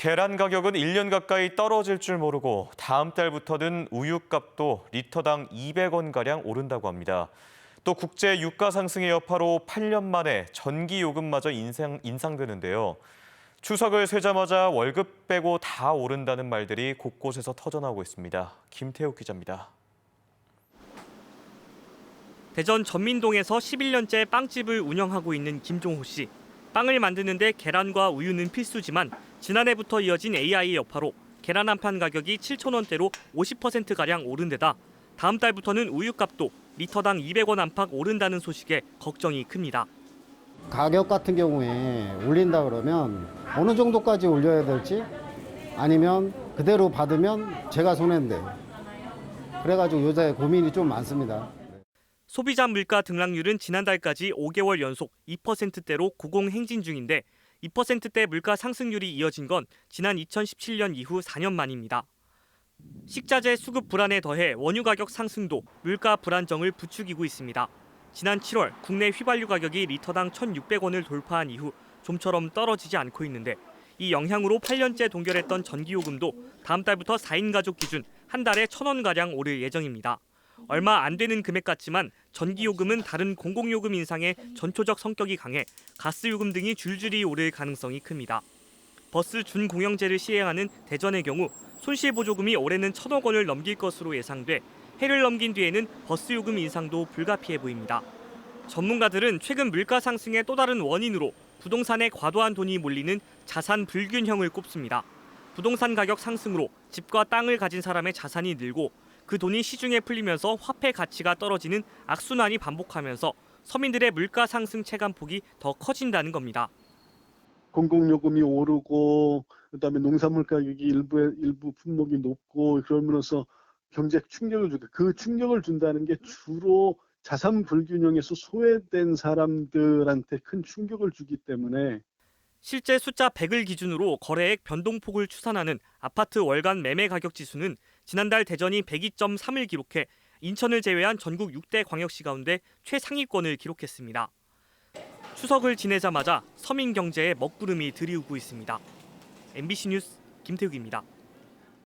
계란 가격은 1년 가까이 떨어질 줄 모르고 다음 달부터는 우유값도 리터당 200원가량 오른다고 합니다. 또 국제 유가 상승의 여파로 8년 만에 전기요금마저 인상되는데요. 추석을 쇠자마자 월급 빼고 다 오른다는 말들이 곳곳에서 터져나오고 있습니다. 김태욱 기자입니다. 대전 전민동에서 11년째 빵집을 운영하고 있는 김종호 씨. 빵을 만드는데 계란과 우유는 필수지만 지난해부터 이어진 AI 여파로 계란 한 판 가격이 7,000원대로 50%가량 오른 데다 다음 달부터는 우유값도 리터당 200원 안팎 오른다는 소식에 걱정이 큽니다. 가격 같은 경우에 올린다 그러면 어느 정도까지 올려야 될지 아니면 그대로 받으면 제가 손해인데 그래가지고 요새 고민이 좀 많습니다. 소비자 물가 등락률은 지난달까지 5개월 연속 2%대로 고공행진 중인데 2%대 물가 상승률이 이어진 건 지난 2017년 이후 4년 만입니다. 식자재 수급 불안에 더해 원유 가격 상승도 물가 불안정을 부추기고 있습니다. 지난 7월 국내 휘발유 가격이 리터당 1,600원을 돌파한 이후 좀처럼 떨어지지 않고 있는데 이 영향으로 8년째 동결했던 전기요금도 다음 달부터 4인 가족 기준 한 달에 1,000원가량 오를 예정입니다. 얼마 안 되는 금액 같지만 전기요금은 다른 공공요금 인상에 전초적 성격이 강해 가스요금 등이 줄줄이 오를 가능성이 큽니다. 버스 준공영제를 시행하는 대전의 경우 손실보조금이 올해는 1,000억 원을 넘길 것으로 예상돼 해를 넘긴 뒤에는 버스요금 인상도 불가피해 보입니다. 전문가들은 최근 물가 상승의 또 다른 원인으로 부동산에 과도한 돈이 몰리는 자산 불균형을 꼽습니다. 부동산 가격 상승으로 집과 땅을 가진 사람의 자산이 늘고 그 돈이 시중에 풀리면서 화폐 가치가 떨어지는 악순환이 반복하면서 서민들의 물가 상승 체감폭이 더 커진다는 겁니다. 공공요금이 오르고 그다음에 농산물 가격이 일부 품목이 높고 그러면서 경제 충격을 주고 그 충격을 준다는 게 주로 자산 불균형에서 소외된 사람들한테 큰 충격을 주기 때문에 실제 숫자 100을 기준으로 거래액 변동폭을 추산하는 아파트 월간 매매 가격 지수는 지난달 대전이 102.3을 기록해 인천을 제외한 전국 6대 광역시 가운데 최상위권을 기록했습니다. 추석을 지내자마자 서민 경제에 먹구름이 들이우고 있습니다. MBC 뉴스 김태욱입니다.